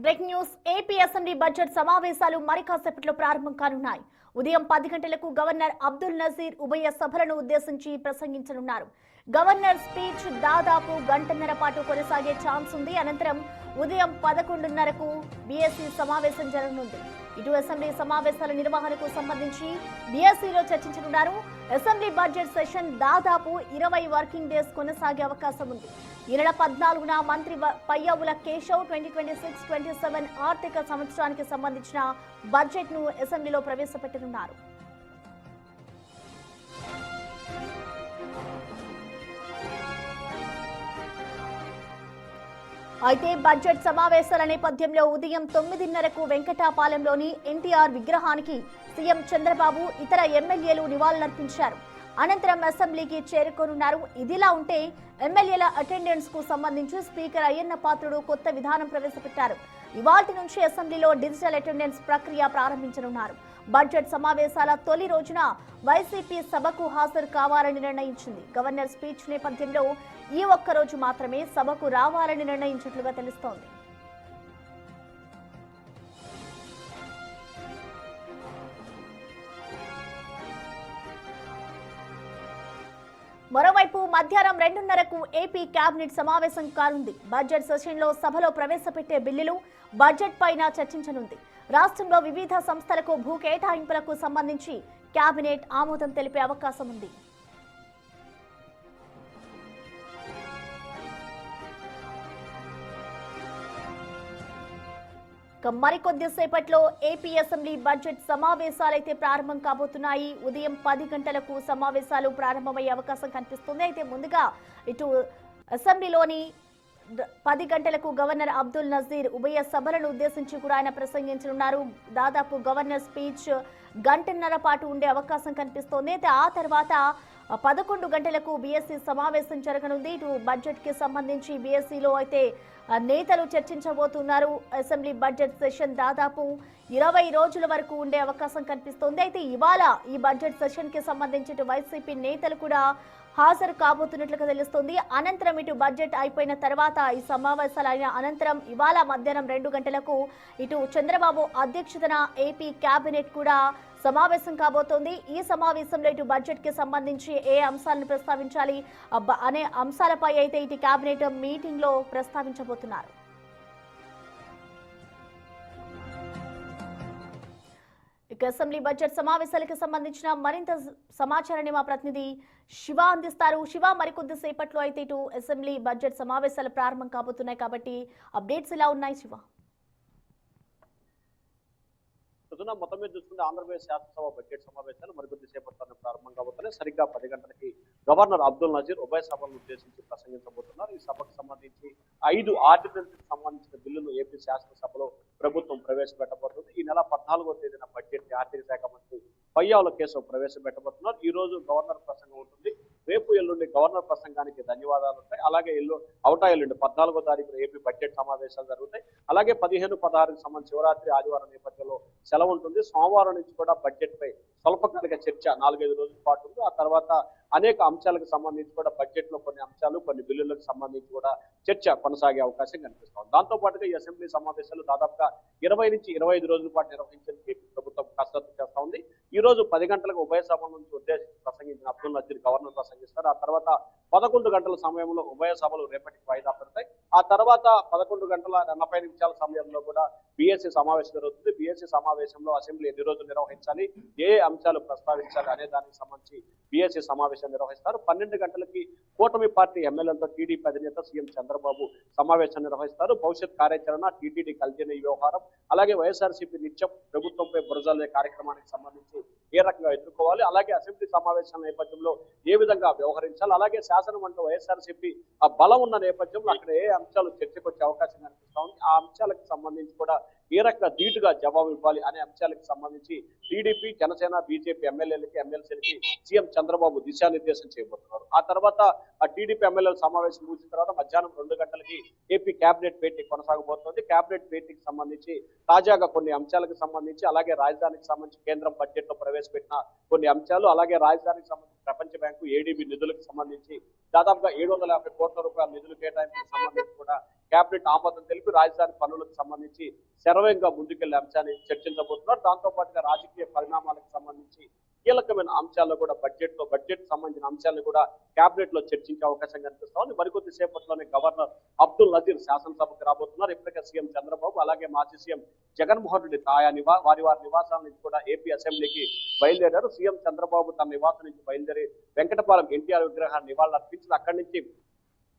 Breaking news AP assembly budget సమావేశాలు మరి కాసేపట్లో ప్రారంభం కానున్నాయి. ఉదయం 10 గంటలకు గవర్నర్ అబ్దుల్ నజీర్ ఉభయ సభలను ఉద్దేశించి ప్రసంగించనున్నారు. గవర్నర్ స్పీచ్ దాదాపు గంటన్నర పాటు కొనసాగే ఛాన్స్ ఉంది. అనంతరం ఉదయం 11:30కు బీఎస్సీ సమావేశం జరగనుంది. ఇటు అసెంబ్లీ సమావేశాల నిర్వహణకు సంబంధించి బీఎస్సీలో చర్చించనున్నారు. అసెంబ్లీ బడ్జెట్ సెషన్ దాదాపు 20 వర్కింగ్ డేస్ కొనసాగే అవకాశం ఉంది. ఈ నెల 14న మంత్రి పయ్యావుల కేశవ్ 2026-27 ఆర్థిక సంవత్సరానికి సంబంధించిన బడ్జెట్ ను అసెంబ్లీలో ప్రవేశపెట్టనున్నారు. అయితే బడ్జెట్ సమావేశాల నేపథ్యంలో ఉదయం 9:30కు వెంకటాపాలెంలోని ఎన్టీఆర్ విగ్రహానికి సీఎం చంద్రబాబు ఇతర ఎమ్మెల్యేలు నివాళులర్పించారు. అనంతరం అసెంబ్లీకి చేరుకోనున్నారు. ఇదిలా ఉంటే ఎమ్మెల్యేల అటెండెన్స్ కు సంబంధించి స్పీకర్ అయ్యన్న పాత్రుడు కొత్త విధానం ప్రవేశపెట్టారు. ఇవాల్టి నుంచి అసెంబ్లీలో డిజిటల్ అటెండెన్స్ ప్రక్రియ ప్రారంభించనున్నారు. బడ్జెట్ సమావేశాల తొలి రోజున వైసీపీ సభకు హాజరు కావాలని నిర్ణయించింది. గవర్నర్ స్పీచ్ నేపథ్యంలో ఈ ఒక్క రోజు మాత్రమే సభకు రావాలని నిర్ణయించినట్లుగా తెలుస్తోంది. మరోవైపు మధ్యాహ్నం 2:30కు ఏపీ కేబినెట్ సమావేశం కానుంది. బడ్జెట్ సెషన్లో సభలో ప్రవేశపెట్టే బిల్లులు, బడ్జెట్ పైన చర్చించనుంది. రాష్ట్రంలో వివిధ సంస్థలకు భూ కేటాయింపులకు సంబంధించి కేబినెట్ ఆమోదం తెలిపే అవకాశం ఉంది. మరికొద్దిసేపట్లో ఏపీ అసెంబ్లీ బడ్జెట్ సమావేశాలైతే ప్రారంభం కాబోతున్నాయి. ఉదయం 10 గంటలకు సమావేశాలు ప్రారంభమయ్యే అవకాశం కనిపిస్తుంది. అయితే ముందుగా ఇటు అసెంబ్లీలోని 10 గంటలకు గవర్నర్ అబ్దుల్ నజీర్ ఉభయ సభలను ఉద్దేశించి కూడా ఆయన ప్రసంగించనున్నారు. దాదాపు గవర్నర్ స్పీచ్ గంటన్నర పాటు ఉండే అవకాశం కనిపిస్తోంది. అయితే ఆ తర్వాత 11 గంటలకు బీఎస్సీ సమావేశం జరగనుంది. ఇటు బడ్జెట్ కి సంబంధించి బీఎస్సీలో అయితే నేతలు చర్చించబోతున్నారు. అసెంబ్లీ బడ్జెట్ సెషన్ దాదాపు 20 రోజుల వరకు ఉండే అవకాశం కనిపిస్తోంది. అయితే ఇవాళ ఈ బడ్జెట్ సెషన్ కి సంబంధించి వైసీపీ నేతలు కూడా హాజరు కాబోతున్నట్లుగా తెలుస్తోంది. అనంతరం ఇటు బడ్జెట్ అయిపోయిన తర్వాత ఈ సమావేశాలు అయిన అనంతరం ఇవాళ మధ్యాహ్నం 2 గంటలకు ఇటు చంద్రబాబు అధ్యక్షతన ఏపీ కేబినెట్ కూడా సమావేశం కాబోతోంది. ఈ సమావేశంలో ఇటు బడ్జెట్ కి సంబంధించి ఏ అంశాలను ప్రస్తావించాలి అనే అంశాలపై అయితే ఇటు కేబినెట్ మీటింగ్ లో ప్రస్తావించబోతున్నారు. ఇక అసెంబ్లీ బడ్జెట్ సమావేశాలకు సంబంధించిన మరింత సమాచారాన్ని మా ప్రతినిధి శివ అందిస్తారు. శివ, మరికొద్ది సేపట్లో అయితే ఇటు అసెంబ్లీ బడ్జెట్ సమావేశాలు ప్రారంభం కాబోతున్నాయి కాబట్టి అప్డేట్స్ ఎలా ఉన్నాయి శివ? మొత్తం మీద చూసుకుంటే ఆంధ్రప్రదేశ్ శాసనసభ బడ్జెట్ సమావేశాలు మరికొద్ది సేపట్లో ప్రారంభం కాబోతున్నాయి. సరిగ్గా 10 గంటలకి గవర్నర్ అబ్దుల్ నజీర్ ఉభయ సభలను ఉద్దేశించి ప్రసంగించబోతున్నారు. ఈ సభకు సంబంధించి 5 ఆర్డినెన్స్ సంబంధించిన బిల్లును ఏపీ శాసనసభలో ప్రభుత్వం ప్రవేశపెట్టబోతుంది. ఈ నెల 14వ తేదీన బడ్జెట్ ఆర్థిక శాఖ మంత్రి పయ్యావుల కేశవ్ ప్రవేశపెట్టబోతున్నారు. ఈ రోజు గవర్నర్ ప్రసంగం ఉంటుంది. రేపు ఎల్లుండి గవర్నర్ ప్రసంగానికి ధన్యవాదాలు ఉంటాయి. అలాగే ఎల్లుండి 14వ తారీఖున ఏపీ బడ్జెట్ సమావేశాలు జరుగుతాయి. అలాగే 15, 16కి సంబంధించి శివరాత్రి ఆదివారం నేపథ్యంలో సెలవు ఉంటుంది. సోమవారం నుంచి కూడా బడ్జెట్ పై స్వల్పకాలిక చర్చ 4-5 రోజుల పాటు ఉంది. ఆ తర్వాత అనేక అంశాలకు సంబంధించి కూడా బడ్జెట్ లో కొన్ని అంశాలు, కొన్ని బిల్లులకు సంబంధించి కూడా చర్చ కొనసాగే అవకాశం కనిపిస్తోంది. దాంతో పాటుగా ఈ అసెంబ్లీ సమావేశాలు దాదాపుగా 20 నుంచి 25 రోజుల పాటు నిర్వహించడానికి ప్రభుత్వం కసరత్తు చేస్తా ఉంది. ఈ రోజు 10 గంటలకు ఉభయ సభల నుంచి ఉద్దేశించి ప్రసంగించిన అబ్దుల్ నజీర్ గవర్నర్ ప్రసంగిస్తారు. ఆ తర్వాత 11 గంటల సమయంలో ఉభయ సభలు రేపటికి వాయిదా పడతాయి. ఆ తర్వాత 11 గంటల 40 నిమిషాల సమయంలో కూడా బీఎస్సీ సమావేశం జరుగుతుంది. బీఎస్సీ సమావేశంలో అసెంబ్లీ ఎన్ని రోజులు నిర్వహించాలి, ఏ అంశాలు ప్రస్తావించాలి అనే దానికి సంబంధించి బీఎస్సీ సమావేశం నిర్వహిస్తారు. 12 గంటలకి కూటమి పార్టీ ఎమ్మెల్యేలతో టీడీపీ అధినేత సీఎం చంద్రబాబు సమావేశం నిర్వహిస్తారు. భవిష్యత్ కార్యాచరణ, టీటీడీ కలిసిన వ్యవహారం, అలాగే వైఎస్ఆర్సీపీ నిత్యం ప్రభుత్వంపై బురజల్లే కార్యక్రమానికి సంబంధించి ఏ రకంగా ఎదుర్కోవాలి, అలాగే అసెంబ్లీ సమావేశాల నేపథ్యంలో ఏ విధంగా వ్యవహరించాలి, అలాగే శాసనం అంటే వైఎస్ఆర్సీపీ ఆ బలం ఉన్న నేపథ్యంలో అక్కడ ఏ అంశాలు చర్చకు వచ్చే అవకాశం కనిపిస్తా ఉంది, ఆ అంశాలకు సంబంధించి కూడా ఏ రకంగా ధీటుగా జవాబు ఇవ్వాలి అనే అంశాలకు సంబంధించి టీడీపీ, జనసేన, బీజేపీ ఎమ్మెల్యేలకి, ఎమ్మెల్సీలకి సీఎం చంద్రబాబు దిశానిర్దేశం చేయబోతున్నారు. ఆ తర్వాత ఆ టీడీపీ ఎమ్మెల్యేల సమావేశం ముగిసిన తర్వాత మధ్యాహ్నం 2 గంటలకి ఏపీ కేబినెట్ భేటీ కొనసాగబోతోంది. కేబినెట్ భేటీకి సంబంధించి తాజాగా కొన్ని అంశాలకు సంబంధించి, అలాగే రాజధానికి సంబంధించి కేంద్రం బడ్జెట్ లో ప్రవేశపెట్టిన కొన్ని అంశాలు, అలాగే రాజధానికి సంబంధించి ప్రపంచ బ్యాంకు ఏడీబీ నిధులకు సంబంధించి దాదాపుగా 750 కోట్ల రూపాయల నిధులు కేటాయింపులకు సంబంధించి కూడా కేబినెట్ ఆమోదం తెలిపి రాజధాని పనులకు సంబంధించి శరవేగంగా ముందుకెళ్లే అంశాన్ని చర్చించబోతున్నారు. దాంతో పాటుగా రాజకీయ పరిణామాలకు సంబంధించి కీలకమైన అంశాల్లో కూడా బడ్జెట్ సంబంధించిన అంశాలను కూడా కేబినెట్ లో చర్చించే అవకాశం కనిపిస్తా ఉంది. మరికొద్ది సేపట్లోనే గవర్నర్ అబ్దుల్ నజీర్ శాసనసభకు రాబోతున్నారు. ఇప్పటికే సీఎం చంద్రబాబు అలాగే మాజీ సీఎం జగన్మోహన్ రెడ్డి వారి నివాసాల నుంచి కూడా ఏపీ అసెంబ్లీకి బయలుదేరారు. సీఎం చంద్రబాబు తన నివాసం నుంచి బయలుదేరి వెంకటపాలెం ఎన్టీఆర్ విగ్రహాన్ని నివాళులర్పించి అక్కడి నుంచి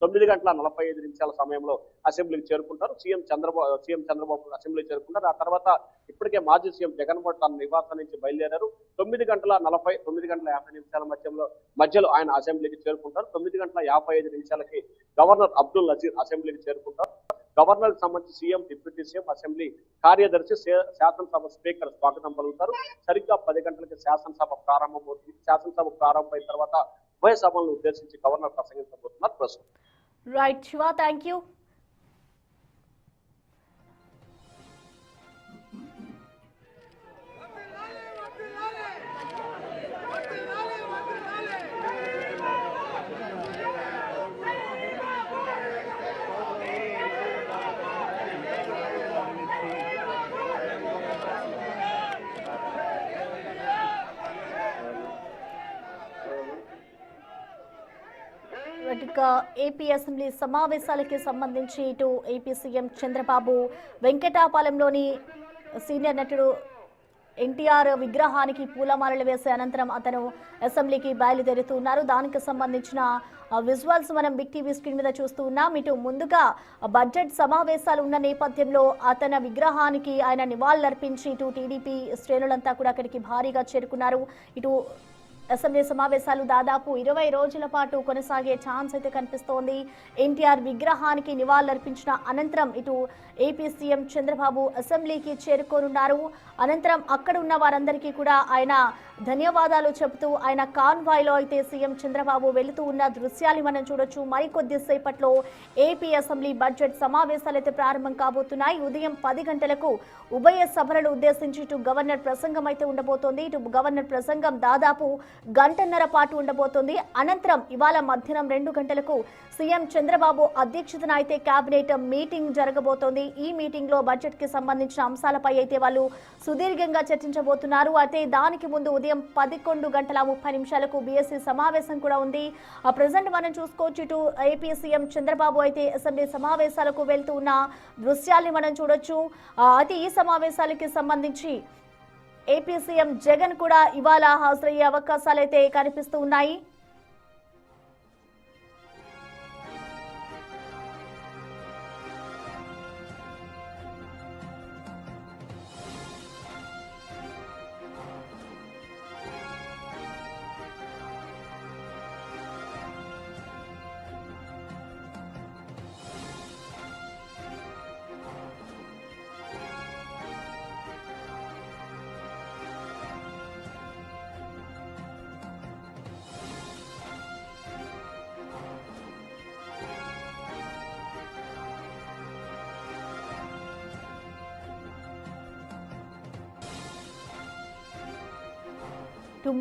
9:45 సమయంలో అసెంబ్లీకి చేరుకుంటారు. సీఎం చంద్రబాబు అసెంబ్లీ చేరుకుంటారు. ఆ తర్వాత ఇప్పటికే మాజీ సీఎం జగన్మోహన్ తన నివాసం నుంచి బయలుదేరారు. 9:50 మధ్యలో ఆయన అసెంబ్లీకి చేరుకుంటారు. 9:55 గవర్నర్ అబ్దుల్ నజీర్ అసెంబ్లీకి చేరుకుంటారు. గవర్నర్ కి సంబంధించి సీఎం, డిప్యూటీ సీఎం, అసెంబ్లీ కార్యదర్శి, శాసనసభ స్పీకర్ స్వాగతం పలుకుతారు. సరిగ్గా 10 గంటలకి శాసనసభ ప్రారంభమవుతుంది. శాసనసభ ప్రారంభమైన తర్వాత ఉభయ సభలను ఉద్దేశించి గవర్నర్ ప్రసంగించబోతున్నారు. ప్రస్తుతం right Shiva, thank you. AP assembly సమావేశాలకి సంబంధించి ఇటు ఏపీ సీఎం చంద్రబాబు వెంకటాపాలెంలోని సీనియర్ నటుడు ఎన్టీఆర్ విగ్రహానికి పూలమాలలు వేసే అనంతరం అతను అసెంబ్లీకి బయలుదేరుతున్నారు. దానికి సంబంధించిన విజువల్స్ మనం బిగ్ టీవీ స్క్రీన్ మీద చూస్తూ ఉన్నాం. ఇటు ముందుగా బడ్జెట్ సమావేశాలు ఉన్న నేపథ్యంలో అతని విగ్రహానికి ఆయన నివాళులర్పించి ఇటు టీడీపీ శ్రేణులంతా కూడా అక్కడికి భారీగా చేరుకున్నారు. ఇటు అసెంబ్లీ సమావేశాలు దాదాపు 20 రోజుల పాటు కొనసాగే ఛాన్స్ అయితే కనిపిస్తోంది. ఎన్టీఆర్ విగ్రహానికి నివాళులర్పించిన అనంతరం ఇటు ఏపీ సీఎం చంద్రబాబు అసెంబ్లీకి చేరుకోనున్నారు. అనంతరం అక్కడ ఉన్న వారందరికీ కూడా ఆయన ధన్యవాదాలు చెబుతూ ఆయన కాన్వాయ్లో అయితే సీఎం చంద్రబాబు వెళుతూ ఉన్న దృశ్యాలు మనం చూడొచ్చు. మరికొద్ది సేపట్లో ఏపీ అసెంబ్లీ బడ్జెట్ సమావేశాలు అయితే ప్రారంభం కాబోతున్నాయి. ఉదయం 10 గంటలకు ఉభయ సభలను ఉద్దేశించి ఇటు గవర్నర్ ప్రసంగం అయితే ఉండబోతోంది. ఇటు గవర్నర్ ప్రసంగం దాదాపు గంటన్నర పాటు ఉండబోతోంది. అనంతరం ఇవాళ మధ్యాహ్నం 2 గంటలకు సీఎం చంద్రబాబు అధ్యక్షతన అయితే కేబినెట్ మీటింగ్ జరగబోతోంది. ఈ మీటింగ్ లో బడ్జెట్ కి సంబంధించిన అంశాలపై అయితే వాళ్ళు సుదీర్ఘంగా చర్చించబోతున్నారు. అయితే దానికి ముందు ఉదయం 11:30 బీఎస్సీ సమావేశం కూడా ఉంది. ప్రెసెంట్ మనం చూసుకోవచ్చు. ఇటు ఏపీ సీఎం చంద్రబాబు అయితే అసెంబ్లీ సమావేశాలకు వెళ్తూ ఉన్న దృశ్యాల్ని మనం చూడొచ్చు. అయితే ఈ సమావేశాలకి సంబంధించి ఏపీ సీఎం జగన్ కూడా ఇవాళ హాజరయ్యే అవకాశాలు అయితే కనిపిస్తూ ఉన్నాయి.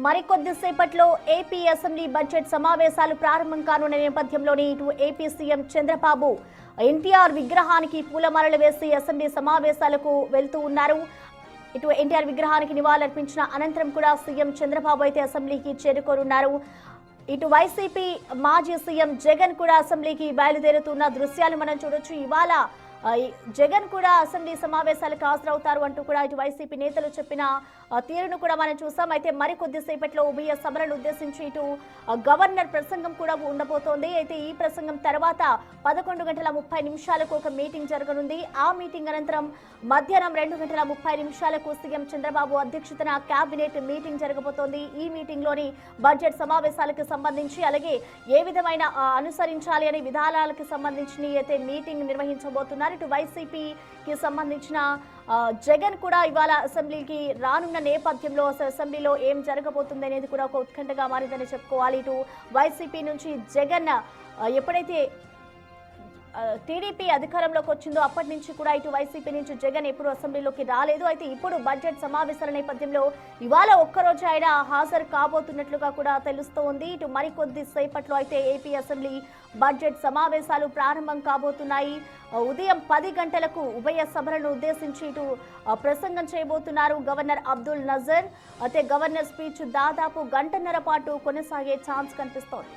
మరికొద్ది సేపట్లో ఏపీ అసెంబ్లీ బడ్జెట్ సమావేశాలు ప్రారంభం కానున్న నేపథ్యంలోనే ఇటు ఏపీ సీఎం చంద్రబాబు ఎన్టీఆర్ విగ్రహానికి పూలమాలలు వేసి అసెంబ్లీ సమావేశాలకు వెళ్తూ ఉన్నారు. ఇటు ఎన్టీఆర్ విగ్రహానికి నివాళులర్పించిన అనంతరం కూడా సీఎం చంద్రబాబు అయితే అసెంబ్లీకి చేరుకోనున్నారు. ఇటు వైసీపీ మాజీ సీఎం జగన్ కూడా అసెంబ్లీకి బయలుదేరుతున్న దృశ్యాలు మనం చూడొచ్చు. ఇవాళ జగన్ కూడా అసెంబ్లీ సమావేశాలకు హాజరవుతారు అంటూ కూడా ఇటు వైసీపీ నేతలు చెప్పిన తీరును కూడా మనం చూసాం. అయితే మరికొద్ది సేపట్లో ఉభయ సభలను ఉద్దేశించి ఇటు గవర్నర్ ప్రసంగం కూడా ఉండబోతోంది. అయితే ఈ ప్రసంగం తర్వాత 11:30 ఒక మీటింగ్ జరగనుంది. ఆ మీటింగ్ అనంతరం మధ్యాహ్నం 2:30 సీఎం చంద్రబాబు అధ్యక్షతన కేబినెట్ మీటింగ్ జరగబోతోంది. ఈ మీటింగ్ లోని బడ్జెట్ సమావేశాలకు సంబంధించి అలాగే ఏ విధమైన అనుసరించాలి అనే విధానాలకు సంబంధించి అయితే మీటింగ్ నిర్వహించబోతున్నారు. ఇటు వైసీపీకి సంబంధించిన జగన్ కూడా ఇవాళ అసెంబ్లీకి రానున్న నేపథ్యంలో అసెంబ్లీలో ఏం జరగబోతుంది అనేది కూడా ఒక ఉత్కంఠగా మారిందని చెప్పుకోవాలి. ఇటు వైసీపీ నుంచి జగన్ ఎప్పుడైతే టీడీపీ అధికారంలోకి వచ్చిందో అప్పటి నుంచి కూడా ఇటు వైసీపీ నుంచి జగన్ ఎప్పుడు అసెంబ్లీలోకి రాలేదు. అయితే ఇప్పుడు బడ్జెట్ సమావేశాల నేపథ్యంలో ఇవాళ ఒక్కరోజు ఆయన హాజరు కాబోతున్నట్లుగా కూడా తెలుస్తోంది. ఇటు మరికొద్ది సేపట్లో అయితే ఏపీ అసెంబ్లీ బడ్జెట్ సమావేశాలు ప్రారంభం కాబోతున్నాయి. ఉదయం 10 గంటలకు ఉభయ సభలను ఉద్దేశించి ఇటు ప్రసంగం చేయబోతున్నారు గవర్నర్ అబ్దుల్ నజర్. అయితే గవర్నర్ స్పీచ్ దాదాపు గంటన్నర పాటు కొనసాగే ఛాన్స్ కనిపిస్తోంది.